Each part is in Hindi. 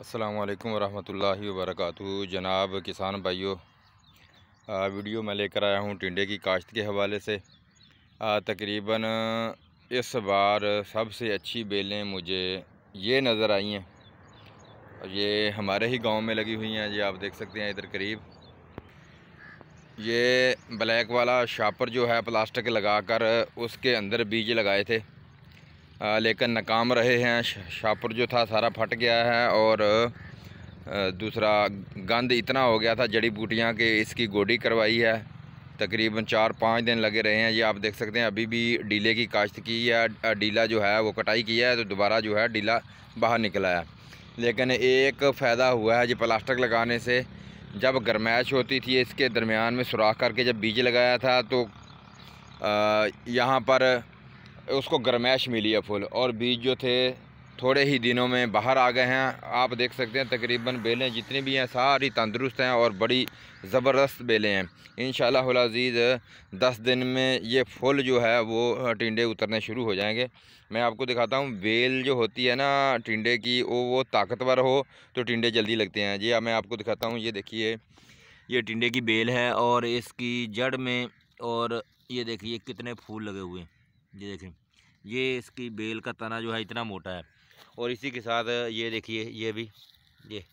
अस्सलामु अलैकुम वरहमतुल्लाहि वबरकातुहू। जनाब किसान भाइयों, वीडियो मैं लेकर आया हूँ टिंडे की काश्त के हवाले से। तकरीबन इस बार सबसे अच्छी बेलें मुझे ये नज़र आई हैं और ये हमारे ही गांव में लगी हुई हैं। ये आप देख सकते हैं इधर करीब। ये ब्लैक वाला शापर जो है प्लास्टिक लगाकर उसके अंदर बीज लगाए थे, लेकिन नाकाम रहे हैं। शापर जो था सारा फट गया है और दूसरा गंद इतना हो गया था जड़ी बूटियाँ के इसकी गोडी करवाई है। तकरीबन 4-5 दिन लगे रहे हैं। ये आप देख सकते हैं अभी भी डीले की काश्त की है। डीला जो है वो कटाई किया है तो दोबारा जो है डीला बाहर निकला है। लेकिन एक फ़ायदा हुआ है जी प्लास्टिक लगाने से। जब गर्मैश होती थी इसके दरमियान में सुराख करके जब बीज लगाया था तो यहाँ पर उसको गर्मैश मिली है फुल, और बीज जो थे थोड़े ही दिनों में बाहर आ गए हैं। आप देख सकते हैं तकरीबन बेलें जितनी भी हैं सारी तंदुरुस्त हैं और बड़ी ज़बरदस्त बेलें हैं। इंशाअल्लाह अज़ीज़ 10 दिन में ये फुल जो है वो टिंडे उतरने शुरू हो जाएंगे। मैं आपको दिखाता हूँ बेल जो होती है ना टिंडे की, वो ताकतवर हो तो टिंडे जल्दी लगते हैं। जी मैं आपको दिखाता हूँ। ये देखिए ये टिंडे की बेल है और इसकी जड़ में, और ये देखिए कितने फूल लगे हुए हैं। ये देखें, ये इसकी बेल का तना जो है इतना मोटा है, और इसी के साथ ये देखिए ये भी ये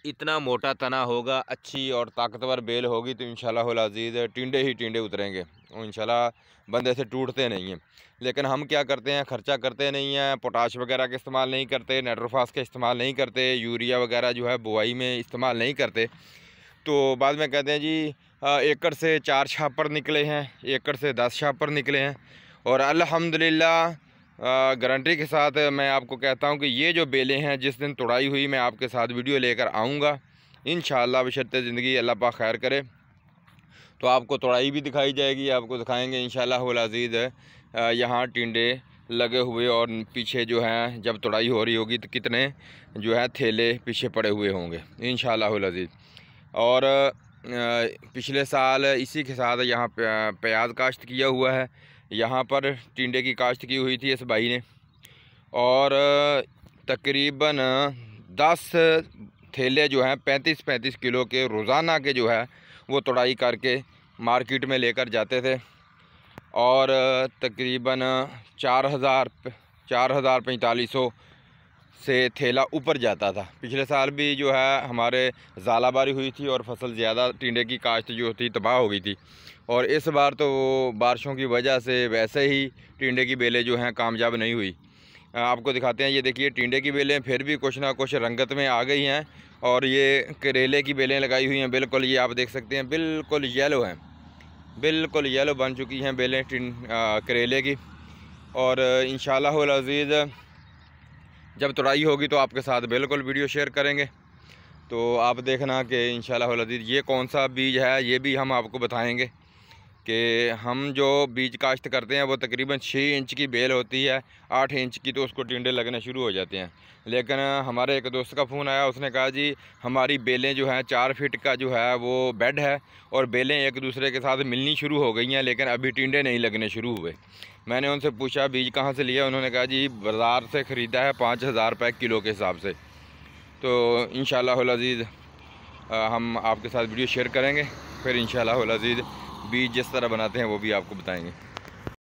इतना मोटा तना होगा। अच्छी और ताकतवर बेल होगी तो इंशाअल्लाह अज़ीज़ टिंडे ही टिंडे उतरेंगे और इंशाअल्लाह बंदे से टूटते नहीं हैं। लेकिन हम क्या करते हैं, खर्चा करते नहीं हैं, पोटाश वगैरह का इस्तेमाल नहीं करते, नाइट्रोफास का इस्तेमाल नहीं करते, यूरिया वगैरह जो है बुआई में इस्तेमाल नहीं करते। तो बाद में कहते हैं जी एकड़ से 4 छापर निकले हैं, एकड़ से 10 छापर निकले हैं। और अल्हम्दुलिल्लाह गारंटी के साथ मैं आपको कहता हूं कि ये जो बेलें हैं जिस दिन तुड़ाई हुई मैं आपके साथ वीडियो लेकर आऊँगा इंशाअल्लाह बशर्ते ज़िंदगी अल्लाह पाक खैर करे। तो आपको तुड़ाई भी दिखाई जाएगी, आपको दिखाएंगे इंशाअल्लाह अज़ीज़ यहाँ टिंडे लगे हुए, और पीछे जो है जब तुड़ाई हो रही होगी तो कितने जो है थैले पीछे पड़े हुए होंगे इंशाअल्लाह अज़ीज़। और पिछले साल इसी के साथ यहाँ प्याज काश्त किया हुआ है। यहाँ पर टिंडे की काश्त की हुई थी इस भाई ने, और तकरीबन 10 थैले जो हैं 35-35 किलो के रोज़ाना के जो है वो तुड़ाई करके मार्केट में लेकर जाते थे, और तकरीबन 4,4500 से थैला ऊपर जाता था। पिछले साल भी जो है हमारे ज़ालाबारी हुई थी और फसल ज़्यादा टिंडे की काश्त जो थी तबाह हो गई थी, और इस बार तो बारिशों की वजह से वैसे ही टिंडे की बेलें जो हैं कामयाब नहीं हुई। आपको दिखाते हैं। ये देखिए टिंडे की बेलें फिर भी कुछ ना कुछ रंगत में आ गई हैं, और ये करेले की बेलें लगाई हुई हैं बिल्कुल। ये आप देख सकते हैं बिल्कुल येलो हैं, बिल्कुल येलो बन चुकी हैं बेलें करेले की। और इंशाअल्लाह अज़ीज़ जब तुड़ाई होगी तो आपके साथ बिल्कुल वीडियो शेयर करेंगे। तो आप देखना कि इंशाअल्लाह अज़ीज़ ये कौन सा बीज है ये भी हम आपको बताएंगे कि हम जो बीज काश्त करते हैं वो तकरीबन 6 इंच की बेल होती है, 8 इंच की तो उसको टिंडे लगने शुरू हो जाते हैं। लेकिन हमारे एक दोस्त का फ़ोन आया, उसने कहा जी हमारी बेलें जो हैं 4 फीट का जो है वो बेड है और बेलें एक दूसरे के साथ मिलनी शुरू हो गई हैं, लेकिन अभी टिंडे नहीं लगने शुरू हुए। मैंने उनसे पूछा बीज कहाँ से लिया, उन्होंने कहा जी बाज़ार से ख़रीदा है 5,000 रुपये किलो के हिसाब से। तो इंशाअल्लाह अज़ीज़ हम आपके साथ वीडियो शेयर करेंगे, फिर इंशाअल्लाह अज़ीज़ बीज जिस तरह बनाते हैं वो भी आपको बताएंगे।